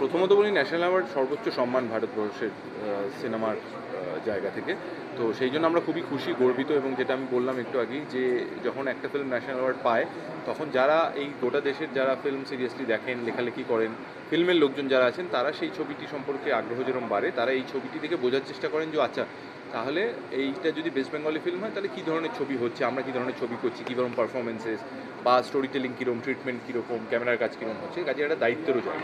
প্রথমত বলি national award সর্বোচ্চ সম্মান ভারতবর্ষের সিনেমার জায়গা থেকে। তো সেই জন্য আমরা খুবই খুশি, গর্বিত, এবং যেটা আমি বললাম একটু আগেই যে যখন একটা ফিল্ম ন্যাশনাল অ্যাওয়ার্ড পায় তখন যারা এই গোটা দেশের যারা ফিল্ম সিরিয়াসলি দেখেন, লেখালেখি করেন, ফিল্মের লোকজন যারা আছেন, তারা সেই ছবিটি সম্পর্কে আগ্রহ যেরকম বাড়ে, তারা এই ছবিটি দেখে বোঝার চেষ্টা করেন যে আচ্ছা তাহলে এইটা যদি বেস্ট বেঙ্গলি ফিল্ম হয় তাহলে কী ধরনের ছবি হচ্ছে, আমরা কী ধরনের ছবি করছি, কী ধরনের পারফরমেন্সেস বা স্টোরি টেলিং কীরকম, ট্রিটমেন্ট কীরকম, ক্যামেরার কাজ কীরকম হচ্ছে, কাজে একটা দায়িত্বেরও যায়।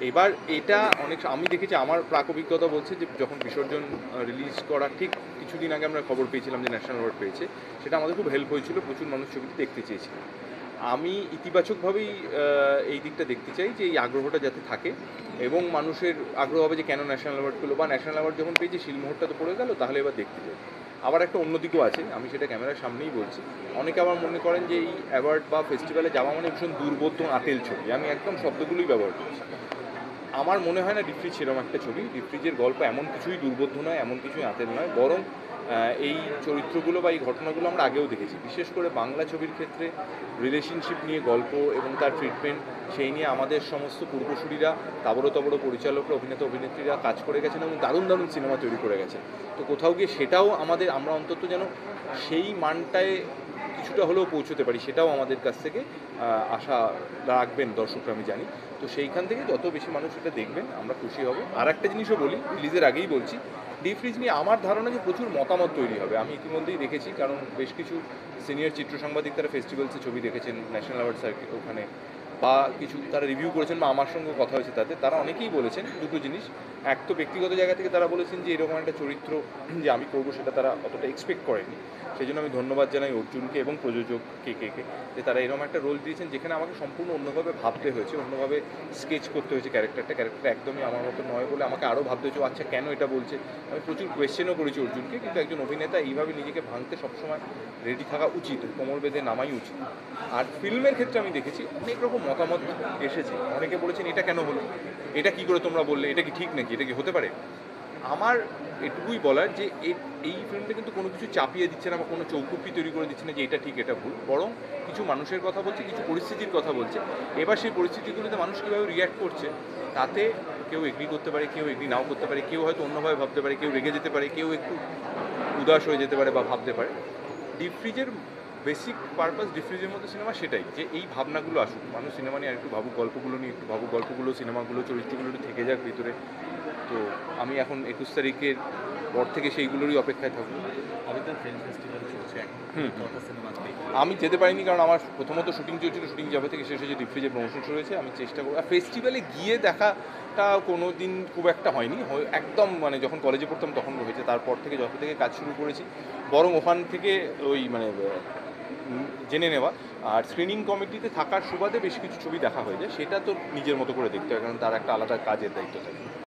এবার এটা অনেক আমি দেখেছি, আমার প্রাক অভিজ্ঞতা বলছে যে যখন বিসর্জন রিলিজ করার ঠিক কিছুদিন আগে আমরা খবর পেয়েছিলাম যে ন্যাশনাল অ্যাওয়ার্ড পেয়েছে, সেটা আমাদের খুব হেল্প হয়েছিল, প্রচুর মানুষ ছবিটি দেখতে চেয়েছিল। আমি ইতিবাচকভাবেই এই দিকটা দেখতে চাই যে এই আগ্রহটা যাতে থাকে এবং মানুষের আগ্রহ হবে যে কেন ন্যাশনাল অ্যাওয়ার্ড পেলো, বা ন্যাশনাল অ্যাওয়ার্ড যখন পেয়েছে শিলমোহরটা তো পড়ে গেল, তাহলে এবার দেখতে চাই। আবার একটা অন্যদিকেও আছে, আমি সেটা ক্যামেরার সামনেই বলছি, অনেকে আবার মনে করেন যে এই অ্যাওয়ার্ড বা ফেস্টিভ্যালে যাওয়া মানে ভীষণ দুর্বোধ্য আতেল ছবি, আমি একদম শব্দগুলোই ব্যবহার করছি। আমার মনে হয় না ডিফ্রিজ সেরকম একটা ছবি। ডিফ্রিজের গল্প এমন কিছুই দুর্বোধ্য নয়, এমন কিছুই আঁতেল নয়, বরং এই চরিত্রগুলো বা এই ঘটনাগুলো আমরা আগেও দেখেছি। বিশেষ করে বাংলা ছবির ক্ষেত্রে রিলেশনশিপ নিয়ে গল্প এবং তার ট্রিটমেন্ট, সেই নিয়ে আমাদের সমস্ত পূর্বসূরীরা, তাবড়ো তাবড়ো পরিচালকরা, অভিনেতা অভিনেত্রীরা কাজ করে গেছেন এবং দারুণ দারুণ সিনেমা তৈরি করে গেছেন। তো কোথাও গিয়ে সেটাও আমরা অন্তত যেন সেই মানটায় কিছুটা হলেও পৌঁছতে পারি, সেটাও আমাদের কাছ থেকে আশা রাখবেন দর্শকরা, আমি জানি। তো সেইখান থেকে যত বেশি মানুষ এটা দেখবেন আমরা খুশি হব। আর একটা জিনিসও বলি, রিলিজের আগেই বলছি, ডিফ্রিজ নিয়ে আমার ধারণা যে প্রচুর মতামত তৈরি হবে। আমি ইতিমধ্যেই দেখেছি, কারণ বেশ কিছু সিনিয়র চিত্র সাংবাদিক তারা ফেস্টিভ্যালসে ছবি দেখেছেন, ন্যাশনাল অ্যাওয়ার্ড সার্কিট ওখানে, বা কিছু তারা রিভিউ করেছেন বা আমার সঙ্গে কথা হয়েছে তাদের, তারা অনেকেই বলেছেন দুটো জিনিস। এক তো ব্যক্তিগত জায়গা থেকে তারা বলেছেন যে এরকম একটা চরিত্র যে আমি করবো সেটা তারা অতটা এক্সপেক্ট করেনি। সেই জন্য আমি ধন্যবাদ জানাই অর্জুনকে এবং প্রযোজক কে যে তারা এরকম একটা রোল দিয়েছেন যেখানে আমাকে সম্পূর্ণ অন্যভাবে ভাবতে হয়েছে, অন্যভাবে স্কেচ করতে হয়েছে ক্যারেক্টারটা একদমই আমার মতো নয় বলে আমাকে আরও ভাবতে হয়েছে আচ্ছা কেন এটা বলছে। আমি প্রচুর কোয়েশ্চেনও করেছি অর্জুনকে, কিন্তু একজন অভিনেতা এইভাবে নিজেকে ভাঙতে সবসময় রেডি থাকা উচিত, কোমর বেঁধে নামাই উচিত। আর ফিল্মের ক্ষেত্রে আমি দেখেছি অনেক রকম মতামত এসেছে, অনেকে বলেছেন এটা কেন হলো, এটা কি করে তোমরা বললে, এটা কি ঠিক নাকি, এটা কি হতে পারে। আমার এটুকুই বলার যে এই ফিল্মটা কিন্তু কোনো কিছু চাপিয়ে দিচ্ছে না বা কোনো চৌকুপি তৈরি করে দিচ্ছে না যে এটা ঠিক এটা ভুল, বরং কিছু মানুষের কথা বলছে, কিছু পরিস্থিতির কথা বলছে। এবার সেই পরিস্থিতিগুলোতে মানুষ কীভাবে রিয়্যাক্ট করছে তাতে কেউ এগ্রি করতে পারে, কেউ এগ্রি নাও করতে পারে, কেউ হয়তো অন্যভাবে ভাবতে পারে, কেউ রেগে যেতে পারে, কেউ একটু উদাস হয়ে যেতে পারে বা ভাবতে পারে। ডিফ্রিজের বেসিক পারপাস, ডিফ্রিজের মধ্যে সিনেমা সেটাই, যে এই ভাবনাগুলো আসুক, মানুষ সিনেমা নিয়ে আর একটু ভাবুক, গল্পগুলো নিয়ে একটু ভাবুক, গল্পগুলো, সিনেমাগুলো, চরিত্রগুলো একটু থেকে যাক ভিতরে। তো আমি এখন 21 তারিখের পর থেকে সেইগুলোরই অপেক্ষায় থাকবো। আমি যেতে পারিনি কারণ আমার প্রথমত শুটিং চলছিল, শুটিং যাবে থেকে শেষ হয়েছে, ডিফ্রিজের প্রমোশন শুরু হয়েছে। আমি চেষ্টা করবো, আর ফেস্টিভ্যালে গিয়ে দেখাটা কোনো দিন খুব একটা হয়নি, একদম মানে যখন কলেজে পড়তাম তখন হয়েছে, তারপর থেকে যত থেকে কাজ শুরু করেছি, বরং ওখান থেকে ওই মানে জেনে নেওয়া। আর স্ক্রিনিং কমিটিতে থাকার সুবাদে বেশ কিছু ছবি দেখা হয়ে যায়, সেটা তো নিজের মতো করে দেখতে হয়, কারণ তার একটা আলাদা কাজের দায়িত্ব থাকে।